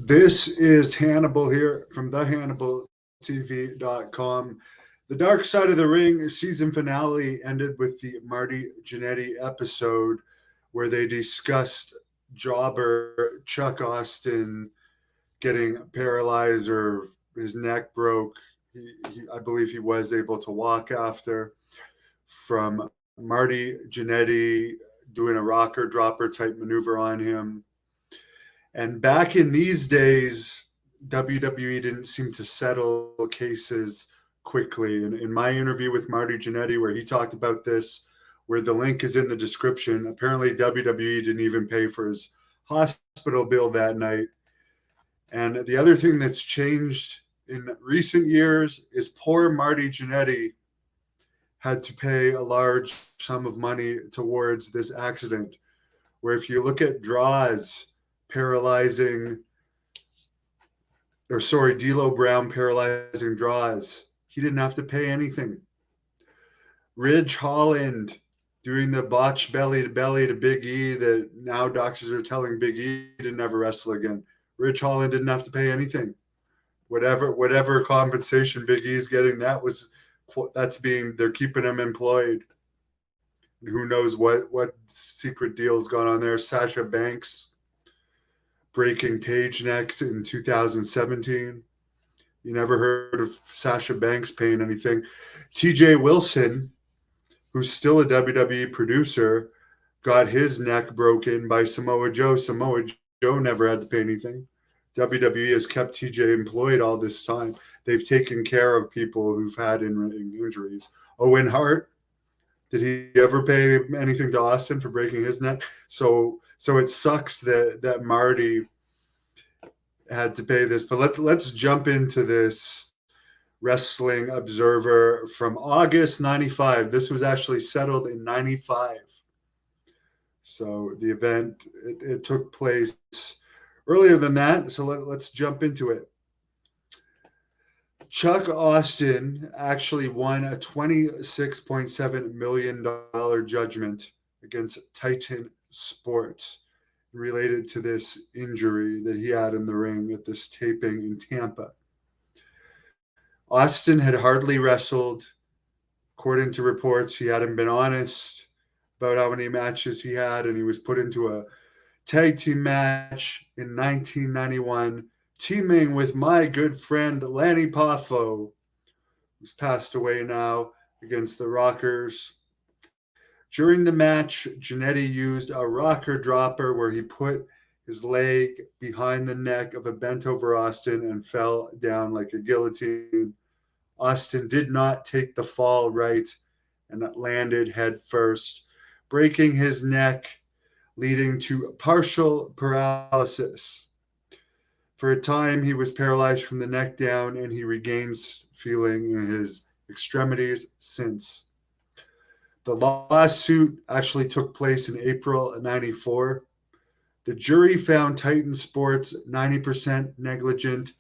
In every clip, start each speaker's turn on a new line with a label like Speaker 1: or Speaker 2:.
Speaker 1: This is Hannibal here from thehannibaltv.com. The Dark Side of the Ring season finale ended with the Marty Jannetty episode where they discussed jobber Chuck Austin getting paralyzed or his neck broke. I believe he was able to walk after, from Marty Jannetty doing a rocker dropper type maneuver on him. And back in these days, WWE didn't seem to settle cases quickly. And in my interview with Marty Jannetty, where he talked about this, where the link is in the description, apparently WWE didn't even pay for his hospital bill that night. And the other thing that's changed in recent years is poor Marty Jannetty had to pay a large sum of money towards this accident. Where if you look at draws, paralyzing, D'Lo Brown paralyzing draws, he didn't have to pay anything. Ridge Holland doing the botch belly to Big E that now doctors are telling Big E to never wrestle again. Ridge Holland didn't have to pay anything. Whatever compensation Big E's getting, they're keeping him employed. And who knows what secret deal's gone on there. Sasha Banks breaking Paige necks in 2017. You never heard of Sasha Banks paying anything. TJ Wilson, who's still a WWE producer, got his neck broken by Samoa Joe. Samoa Joe never had to pay anything. WWE has kept TJ employed all this time. They've taken care of people who've had injuries. Owen Hart, did he ever pay anything to Austin for breaking his neck? So it sucks that Marty had to pay this. But let's jump into this Wrestling Observer from August 95. This was actually settled in 95. So the event, it took place earlier than that. So let's jump into it. Chuck Austin actually won a $26.7 million judgment against Titan Sports related to this injury that he had in the ring at this taping in Tampa. Austin had hardly wrestled. According to reports, he hadn't been honest about how many matches he had, and he was put into a tag team match in 1991, teaming with my good friend Lanny Poffo, who's passed away now, against the Rockers. During the match, Jannetty used a rocker dropper where he put his leg behind the neck of a bent over Austin and fell down like a guillotine. Austin did not take the fall right and landed head first, breaking his neck, leading to partial paralysis. For a time, he was paralyzed from the neck down, and he regains feeling in his extremities since. The lawsuit actually took place in April of 94. The jury found Titan Sports 90% negligent,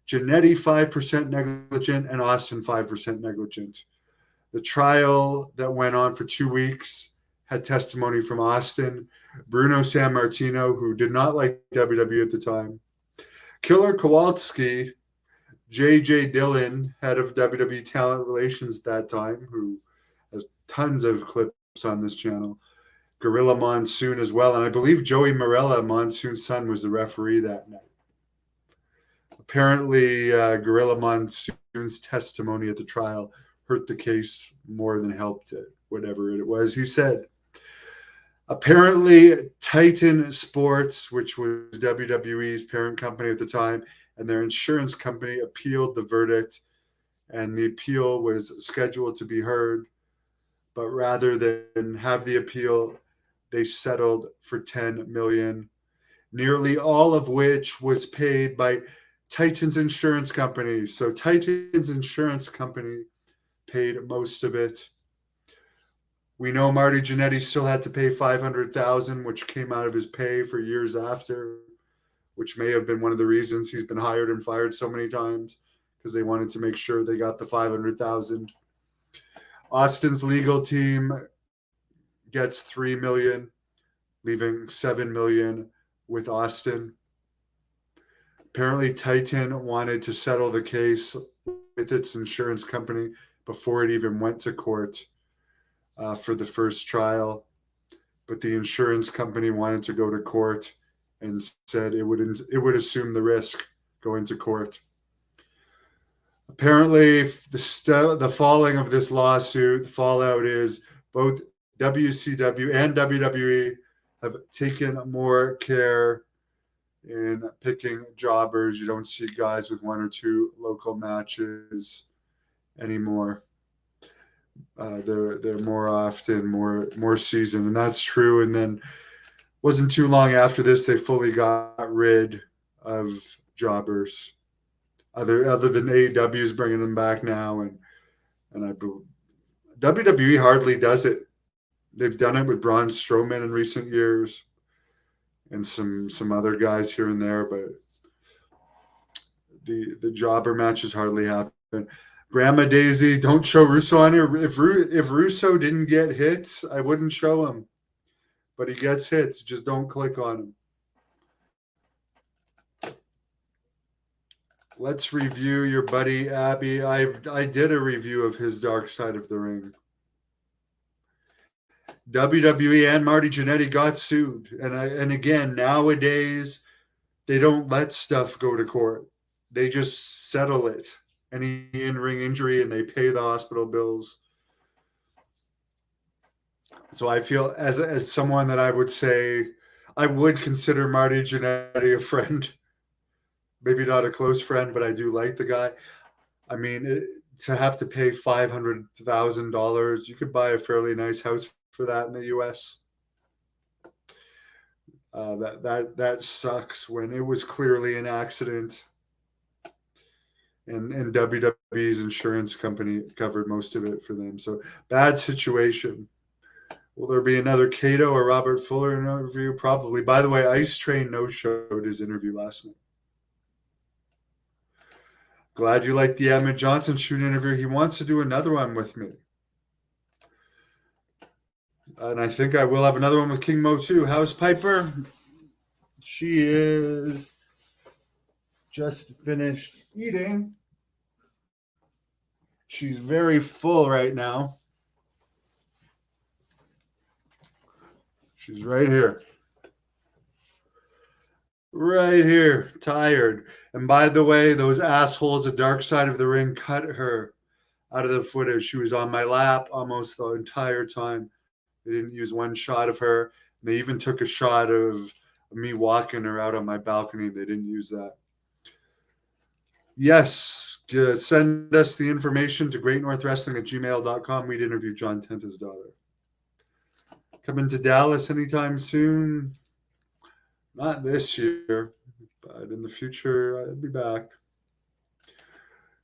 Speaker 1: Jannetty 5% negligent, and Austin 5% negligent. The trial that went on for 2 weeks had testimony from Austin, Bruno Sammartino, who did not like WWE at the time, Killer Kowalski, J.J. Dillon, head of WWE Talent Relations at that time, who has tons of clips on this channel, Gorilla Monsoon as well, and I believe Joey Morella, Monsoon's son, was the referee that night. Apparently, Gorilla Monsoon's testimony at the trial hurt the case more than helped it, whatever it was. He said, apparently, Titan Sports, which was WWE's parent company at the time, and their insurance company appealed the verdict, and the appeal was scheduled to be heard. But rather than have the appeal, they settled for $10 million, nearly all of which was paid by Titan's insurance company. So Titan's insurance company paid most of it. We know Marty Jannetty still had to pay $500,000, which came out of his pay for years after, which may have been one of the reasons he's been hired and fired so many times, because they wanted to make sure they got the $500,000. Austin's legal team gets $3 million, leaving $7 million with Austin. Apparently, Titan wanted to settle the case with its insurance company before it even went to court for the first trial. But the insurance company wanted to go to court and said it would assume the risk going to court. Apparently, the falling of this lawsuit, the fallout is both WCW and WWE have taken more care in picking jobbers. You don't see guys with one or two local matches anymore. They're more often more seasoned, and that's true. And then wasn't too long after this they fully got rid of jobbers. Other than AEW is bringing them back now, and WWE hardly does it. They've done it with Braun Strowman in recent years, and some other guys here and there, but the jobber matches hardly happen. Grandma Daisy, don't show Russo on here. If Russo didn't get hits, I wouldn't show him. But he gets hits. Just don't click on him. Let's review your buddy Abby. I did a review of his Dark Side of the Ring. WWE and Marty Jannetty got sued, and again nowadays they don't let stuff go to court. They just settle it. Any in-ring injury, and they pay the hospital bills. So I feel as someone that I would say I would consider Marty Jannetty a friend. Maybe not a close friend, but I do like the guy. I mean, to have to pay $500,000, you could buy a fairly nice house for that in the U.S. That sucks when it was clearly an accident, and WWE's insurance company covered most of it for them. So bad situation. Will there be another Cato or Robert Fuller interview? Probably. By the way, Ice Train no-showed his interview last night. Glad you liked the Emmett Johnson shoot interview. He wants to do another one with me. And I think I will have another one with King Mo too. How's Piper? She is just finished eating. She's very full right now. She's right here. Right here, tired. And by the way, those assholes at Dark Side of the Ring cut her out of the footage. She was on my lap almost the entire time. They didn't use one shot of her. They even took a shot of me walking her out on my balcony. They didn't use that. Yes, just send us the information to greatnorthwrestling@gmail.com. We'd interview John Tenta's daughter. Coming to Dallas anytime soon? Not this year, but in the future, I'd be back.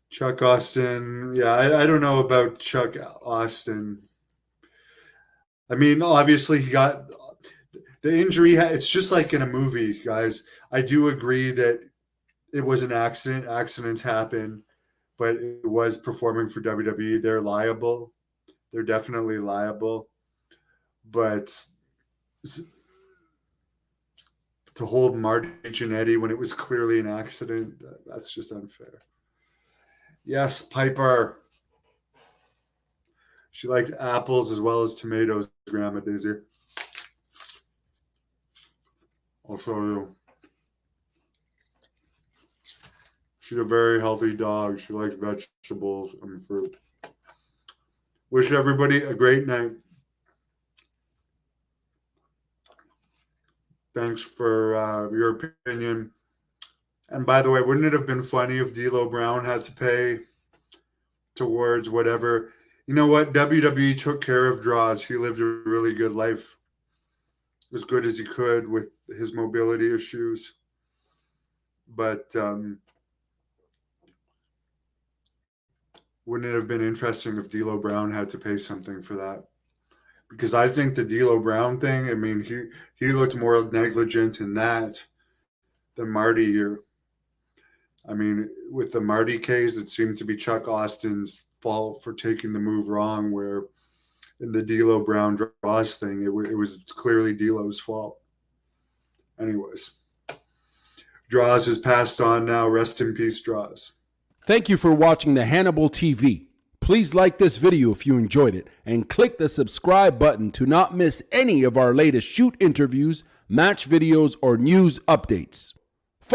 Speaker 1: Chuck Austin. Yeah, I don't know about Chuck Austin. I mean, obviously, he got the injury. It's just like in a movie, guys. I do agree that it was an accident. Accidents happen, but it was performing for WWE. They're liable. They're definitely liable. But to hold Marty Jannetty when it was clearly an accident, that's just unfair. Yes, Piper. She liked apples as well as tomatoes, Grandma Daisy. I'll show you. She's a very healthy dog. She likes vegetables and fruit. Wish everybody a great night. Thanks for your opinion. And by the way, wouldn't it have been funny if D'Lo Brown had to pay towards whatever? You know what? WWE took care of Draws. He lived a really good life, as good as he could with his mobility issues. But wouldn't it have been interesting if D'Lo Brown had to pay something for that? Because I think the D'Lo Brown thing, I mean, he looked more negligent in that than Marty here. I mean, with the Marty case, it seemed to be Chuck Austin's fault for taking the move wrong, where in the D'Lo Brown Draws thing, it was clearly D'Lo's fault. Anyways, Draws is passed on now. Rest in peace, Draws.
Speaker 2: Thank you for watching the Hannibal TV. Please like this video if you enjoyed it and click the subscribe button to not miss any of our latest shoot interviews, match videos, or news updates.